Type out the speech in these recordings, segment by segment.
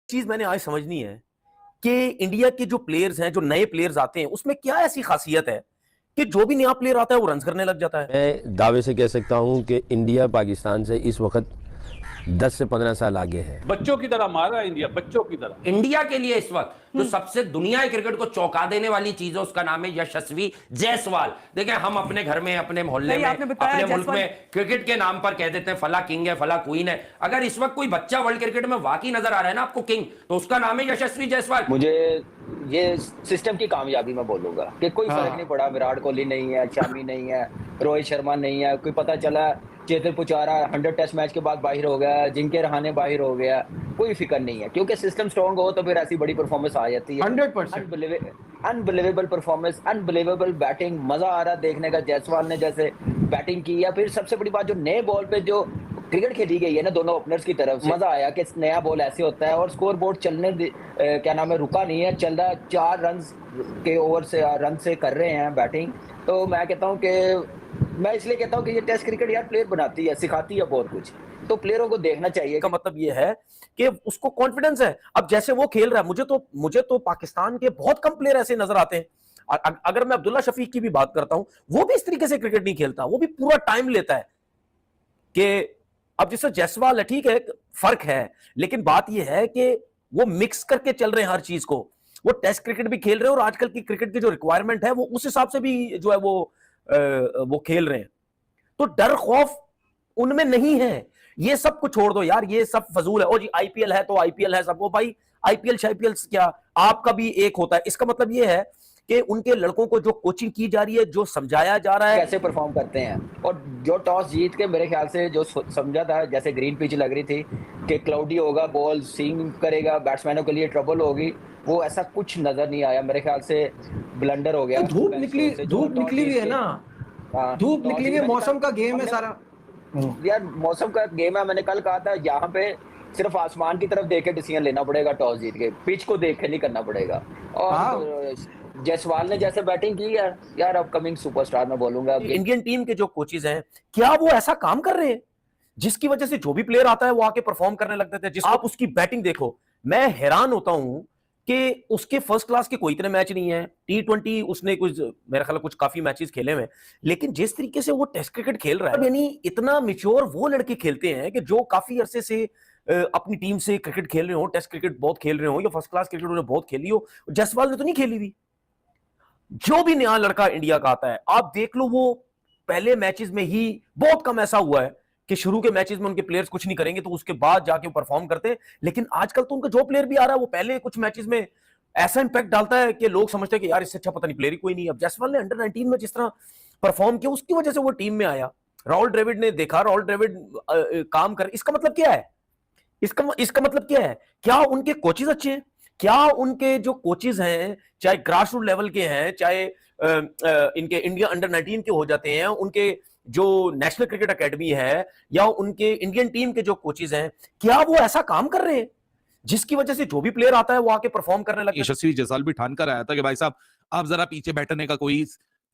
चीज मैंने आज समझनी है कि इंडिया के जो प्लेयर्स हैं, जो नए प्लेयर्स आते हैं, उसमें क्या ऐसी खासियत है कि जो भी नया प्लेयर आता है वो रन करने लग जाता है। मैं दावे से कह सकता हूं कि इंडिया पाकिस्तान से इस वक्त 10 से 15 साल आगे है। बच्चों की तरह मारा इंडिया, बच्चों की तरह। इंडिया के लिए इस वक्त जो सबसे दुनिया के क्रिकेट को चौंका देने वाली चीज है उसका नाम है यशस्वी जायसवाल। देखिए, हम अपने घर में, अपने मोहल्ले में, अपने मुल्क में क्रिकेट के नाम पर कह देते हैं फला किंग है, फला क्वीन है। अगर इस वक्त कोई बच्चा वर्ल्ड क्रिकेट में वाकई नजर आ रहा है ना आपको किंग, तो उसका नाम है यशस्वी जायसवाल। मुझे ये सिस्टम की कामयाबी मैं बोलूंगा कि कोई फर्क नहीं पड़ा। विराट कोहली नहीं है, शामी नहीं है, रोहित शर्मा नहीं है, कोई पता चला चेतन पुजारा 100 टेस्ट मैच के बाद बाहर हो गया, जिनके रहाने बाहर हो गया, कोई फिक्र नहीं है क्योंकि सिस्टम स्ट्रांग हो तो फिर ऐसी बड़ी परफॉर्मेंस आ जाती है। 100% अनबिलीवेबल परफॉर्मेंस, अनबिलीवेबल बैटिंग, मजा आ रहा देखने का। जायसवाल ने जैसे बैटिंग की है, फिर सबसे बड़ी बात जो नए बॉल पे जो क्रिकेट खेली गई है ना दोनों ओपनर्स की तरफ से, मजा आया कि नया बॉल ऐसे होता है। और स्कोर बोर्ड चलने क्या नाम है, रुका नहीं है, चल रहा। 4 रन के ओवर से रन से कर रहे हैं बैटिंग। तो मैं कहता हूं कि मैं इसलिए कहता हूं कि ये टेस्ट क्रिकेट यार प्लेयर बनाती है, सिखाती है बहुत कुछ, तो प्लेयरों को देखना चाहिए। का मतलब ये है कि उसको कॉन्फिडेंस है। अब जैसे वो खेल रहा है, मुझे तो पाकिस्तान के बहुत कम प्लेयर ऐसे नजर आते हैं। अगर मैं अब्दुल्ला शफीक की भी बात करता हूं, वो भी इस तरीके से क्रिकेट नहीं खेलता, वो भी पूरा टाइम लेता है। कि अब जैसे जायसवाल है, ठीक है, फर्क है, लेकिन बात यह है कि वो मिक्स करके चल रहे हैं हर चीज को। वो टेस्ट क्रिकेट भी खेल रहे हैं और आजकल की क्रिकेट की जो रिक्वायरमेंट है वो उस हिसाब से भी जो है वो खेल रहे हैं। तो डर खौफ उनमें नहीं है। ये सब कुछ छोड़ दो यार, ये सब फजूल है। ओ जी आईपीएल है तो आईपीएल है, सबको भाई आईपीएल शाईपीएल क्या, आपका भी एक होता है। इसका मतलब ये है कि उनके लड़कों को जो कोचिंग की जा रही है, जो समझाया जा रहा है, कैसे परफॉर्म करते हैं। और जो टॉस जीत के मेरे ख्याल से जो समझा था, जैसे ग्रीन पिच लग रही थी कि क्लाउडी होगा, बॉल स्विंग करेगा, बैट्समैनों के लिए ट्रबल होगी, वो ऐसा कुछ नजर नहीं आया। मेरे ख्याल से ब्लंडर हो गया। धूप निकली हुई है ना, धूप निकली हुई है, मौसम का गेम है सारा यार, मौसम का गेम है। मैंने कल कहा था यहाँ पे सिर्फ आसमान की तरफ देख के डिसीजन लेना पड़ेगा टॉस जीत के, पिच को देख के नहीं करना पड़ेगा। और जायसवाल ने जैसे बैटिंग की है यार, अपकमिंग सुपरस्टार मैं बोलूंगा। इंडियन टीम के जो कोचेज हैं, क्या वो ऐसा काम कर रहे हैं जिसकी वजह से जो भी प्लेयर आता है वो आके परफॉर्म करने लगते थे। आप उसकी बैटिंग देखो, मैं हैरान होता हूं कि उसके फर्स्ट क्लास के कोई इतने मैच नहीं है। T20 उसने कुछ, मेरा ख्याल कुछ काफी मैचेस खेले हुए, लेकिन जिस तरीके से वो टेस्ट क्रिकेट खेल रहा है, यानी इतना मिच्योर वो लड़के खेलते हैं कि जो काफी अरसे से अपनी टीम से क्रिकेट खेल रहे हो, टेस्ट क्रिकेट बहुत खेल रहे हो या फर्स्ट क्लास क्रिकेट उन्होंने बहुत खेली हो। जायसवाल ने तो नहीं खेली हुई। जो भी नया लड़का इंडिया का आता है, आप देख लो, वो पहले मैचेस में ही, बहुत कम ऐसा हुआ है कि शुरू के मैचेस में उनके प्लेयर्स कुछ नहीं करेंगे तो उसके बाद जाके परफॉर्म करते हैं। लेकिन आजकल तो उनका जो प्लेयर भी आ रहा है वो पहले कुछ मैचेस में ऐसा इंपैक्ट डालता है कि लोग समझते हैं कि यार इससे अच्छा पता नहीं प्लेयर ही कोई नहीं है। अब जायसवाल ने अंडर-19 में जिस तरह परफॉर्म किया, उसकी वजह से वो टीम में आया। राहुल द्रविड़ ने देखा, राहुल द्रविड़ काम कर, इसका मतलब क्या है? इसका मतलब क्या है? क्या उनके कोचेज अच्छे हैं? क्या उनके जो कोचेज हैं, चाहे ग्रास रूट लेवल के हैं, चाहे इनके इंडिया अंडर-19 के हो जाते हैं, उनके जो नेशनल क्रिकेट एकेडमी है, या उनके इंडियन टीम के जो कोचेज हैं, क्या वो ऐसा काम कर रहे हैं जिसकी वजह से जो भी प्लेयर आता है वो आके परफॉर्म करने लगता है? यशस्वी जायसवाल भी ठान कर आया था कि भाई साहब आप जरा पीछे बैठने का कोई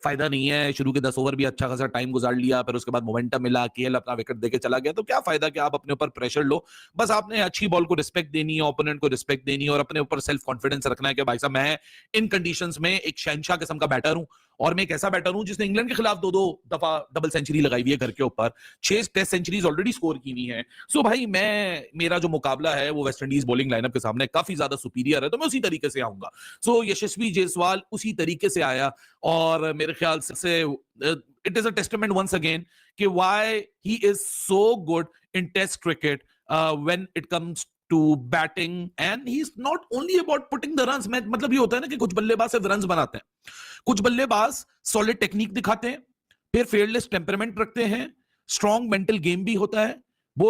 फायदा नहीं है। शुरू के 10 ओवर भी अच्छा खासा टाइम गुजार लिया, फिर उसके बाद मोमेंटम मिला, केएल अपना विकेट देके चला गया, तो क्या फायदा कि आप अपने ऊपर प्रेशर लो। बस आपने अच्छी बॉल को रिस्पेक्ट देनी है, ओपोनेंट को रिस्पेक्ट देनी है और अपने ऊपर सेल्फ कॉन्फिडेंस रखना है कि भाई साहब मैं इन कंडीशंस में एक शहनशाह किस्म का बैटर हूं और मैं एक ऐसा बैटर हूं जिसने इंग्लैंड के खिलाफ 2-2 दफा डबल सेंचुरी लगाई हुई है घर के ऊपर, 6 टेस्ट सेंचुरीज ऑलरेडी स्कोर की हुई है। सो भाई मेरा जो मुकाबला है वो वेस्ट इंडीज बॉलिंग लाइनअप के सामने काफी ज्यादा सुपीरियर है, तो मैं उसी तरीके से आऊंगा। सो यशस्वी जायसवाल उसी तरीके से आया और मेरे ख्याल से it is a testament once again कि why he is so good in test cricket when it comes to batting and he's not only about putting the runs। मतलब ये होता है ना कि कुछ बल्लेबाज सिर्फ रन्स बनाते हैं, कुछ बल्लेबाज सॉलिड टेक्निक दिखाते हैं, फिर फेयरलेस टेम्परामेंट रखते हैं, स्ट्रॉन्ग मेंटल गेम भी होता है, वो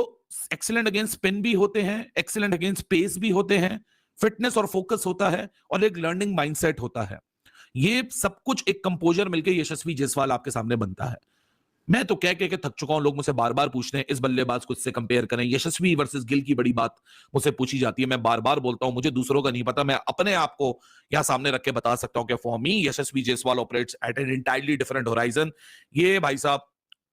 एक्सीलेंट अगेंस्ट स्पिन भी होते हैं, एक्सीलेंट अगेंस्ट पेस भी होते हैं, फिटनेस और फोकस होता है और एक लर्निंग माइंडसेट होता है। ये सब कुछ एक कंपोजर मिलकर यशस्वी जायसवाल आपके सामने बनता है। मैं तो कह के थक चुका हूं, लोग मुझसे बार बार पूछते हैं इस बल्लेबाज को इससे कंपेयर करें। यशस्वी वर्सेस गिल की बड़ी बात मुझसे पूछी जाती है, मैं बार बार बोलता हूं मुझे दूसरों का नहीं पता, मैं अपने आप को यहां सामने रख के बता सकता हूं कि for me Yashasvi Jaiswal operates at an entirely different horizon. ये भाई साहब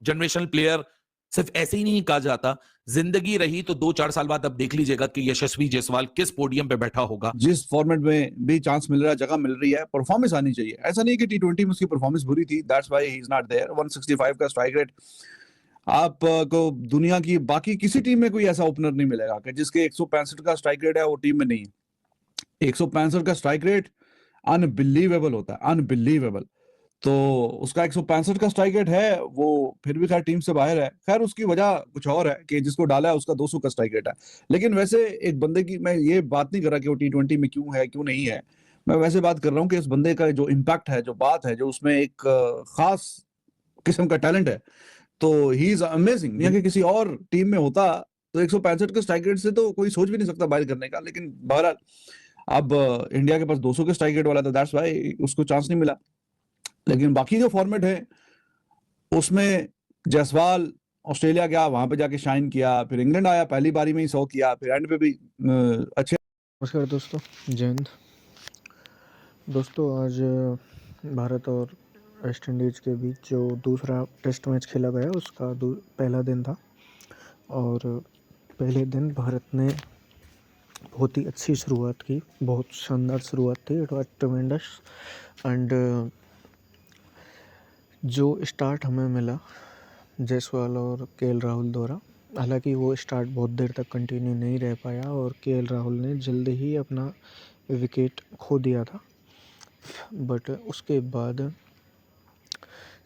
जनरेशनल प्लेयर सिर्फ ऐसे ही नहीं कहा जाता, जिंदगी रही तो 2-4 साल बाद अब देख लीजिएगा कि यशस्वी जायसवाल किस पोडियम पे बैठा होगा। जिस फॉर्मेट में भी चांस मिल रहा है, जगह मिल रही है, परफॉर्मेंस आनी चाहिए। ऐसा नहीं कि टी20 में उसकी परफॉर्मेंस बुरी थी, that's why he is not there. 165 का स्ट्राइक रेट आपको दुनिया की बाकी किसी टीम में कोई ऐसा ओपनर नहीं मिलेगा कि जिसके 165 का स्ट्राइक रेट है वो टीम में नहीं है। 165 का स्ट्राइक रेट अनबिलीवेबल होता है, अनबिलीवेबल। तो उसका 165 का स्ट्राइक रेट है, वो फिर भी खैर टीम से बाहर है। खैर उसकी वजह कुछ और है कि जिसको डाला है उसका 200 का स्ट्राइक रेट है। लेकिन वैसे एक बंदे की मैं ये बात नहीं कर रहा कि वो टी20 में क्यों है क्यों नहीं है, मैं वैसे बात कर रहा हूँ कि इस बंदे का जो इम्पैक्ट है, जो बात है, जो उसमें एक खास किस्म का टैलेंट है, तो ही इज अमेजिंग। दुनिया के किसी और टीम में होता तो 165 के स्ट्राइक रेट से तो कोई सोच भी नहीं सकता बाहर करने का। लेकिन बहरहाल अब इंडिया के पास 200 के स्ट्राइक रेट वाला था, दैट्स व्हाई उसको चांस नहीं मिला। लेकिन बाकी जो फॉर्मेट है उसमें जायसवाल ऑस्ट्रेलिया गया, वहां पे जाके शाइन किया, फिर इंग्लैंड आया, पहली बारी में ही 100 किया, फिर एंड पे भी अच्छे। नमस्कार दोस्तों, जय हिंद। दोस्तों आज भारत और वेस्ट इंडीज़ के बीच जो दूसरा टेस्ट मैच खेला गया उसका पहला दिन था और पहले दिन भारत ने बहुत ही अच्छी शुरुआत की, बहुत शानदार शुरुआत थी। इट वाज ट्रेमेंडस एंड जो स्टार्ट हमें मिला जायसवाल और केएल राहुल द्वारा, हालांकि वो स्टार्ट बहुत देर तक कंटिन्यू नहीं रह पाया और केएल राहुल ने जल्दी ही अपना विकेट खो दिया था। बट उसके बाद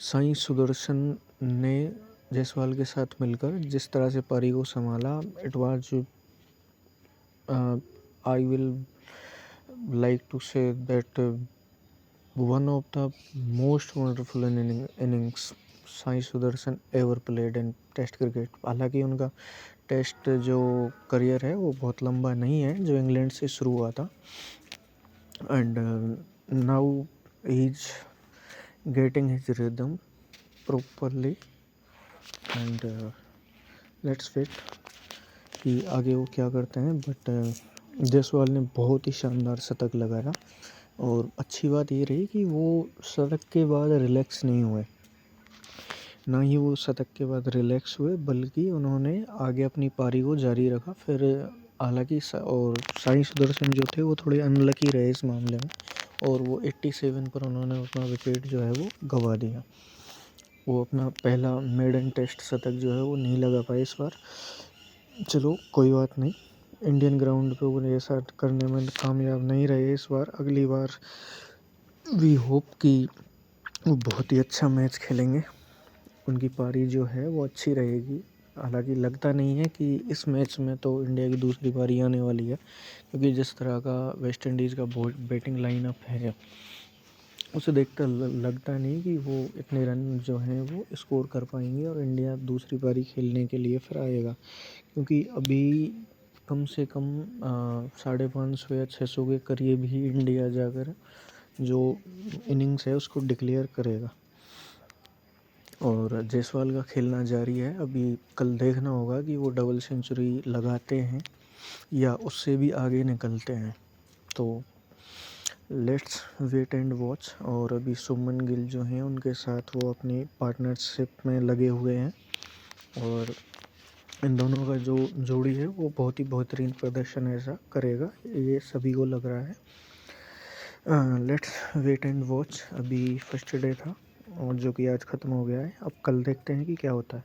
साई सुदर्शन ने जायसवाल के साथ मिलकर जिस तरह से पारी को संभाला, it was I will like to say that one of the most wonderful innings Sai Sudharsan ever played in test cricket. हालांकि उनका टेस्ट जो करियर है वो बहुत लंबा नहीं है, जो इंग्लैंड से शुरू हुआ था। And now he is getting his rhythm properly and let's wait कि आगे वो क्या करते हैं। बट जायसवाल ने बहुत ही शानदार शतक लगाया और अच्छी बात ये रही कि वो शतक के बाद रिलैक्स नहीं हुए, ना ही वो शतक के बाद रिलैक्स हुए, बल्कि उन्होंने आगे अपनी पारी को जारी रखा। फिर हालांकि और साई सुदर्शन जो थे वो थोड़े अनलकी रहे इस मामले में और वो 87 पर उन्होंने अपना विकेट जो है वो गंवा दिया। वो अपना पहला मेडन टेस्ट शतक जो है वो नहीं लगा पाए इस बार। चलो कोई बात नहीं, इंडियन ग्राउंड पे वो ऐसा करने में कामयाब नहीं रहे इस बार। अगली बार वी होप कि वो बहुत ही अच्छा मैच खेलेंगे, उनकी पारी जो है वो अच्छी रहेगी। हालांकि लगता नहीं है कि इस मैच में तो इंडिया की दूसरी पारी आने वाली है, क्योंकि जिस तरह का वेस्ट इंडीज़ का बैटिंग लाइनअप है उसे देखकर लगता नहीं कि वो इतने रन जो हैं वो स्कोर कर पाएंगे और इंडिया दूसरी पारी खेलने के लिए फिर आएगा। क्योंकि अभी कम से कम 550 या 600 के करीब ही इंडिया जाकर जो इनिंग्स है उसको डिक्लेयर करेगा और जायसवाल का खेलना जारी है। अभी कल देखना होगा कि वो डबल सेंचुरी लगाते हैं या उससे भी आगे निकलते हैं। तो लेट्स वेट एंड वॉच। और अभी शुभमन गिल जो हैं उनके साथ वो अपनी पार्टनरशिप में लगे हुए हैं और इन दोनों का जो जोड़ी है वो बहुत ही बेहतरीन प्रदर्शन ऐसा करेगा, ये सभी को लग रहा है। Let's wait and watch. अभी फर्स्ट डे था और जो कि आज ख़त्म हो गया है, अब कल देखते हैं कि क्या होता है।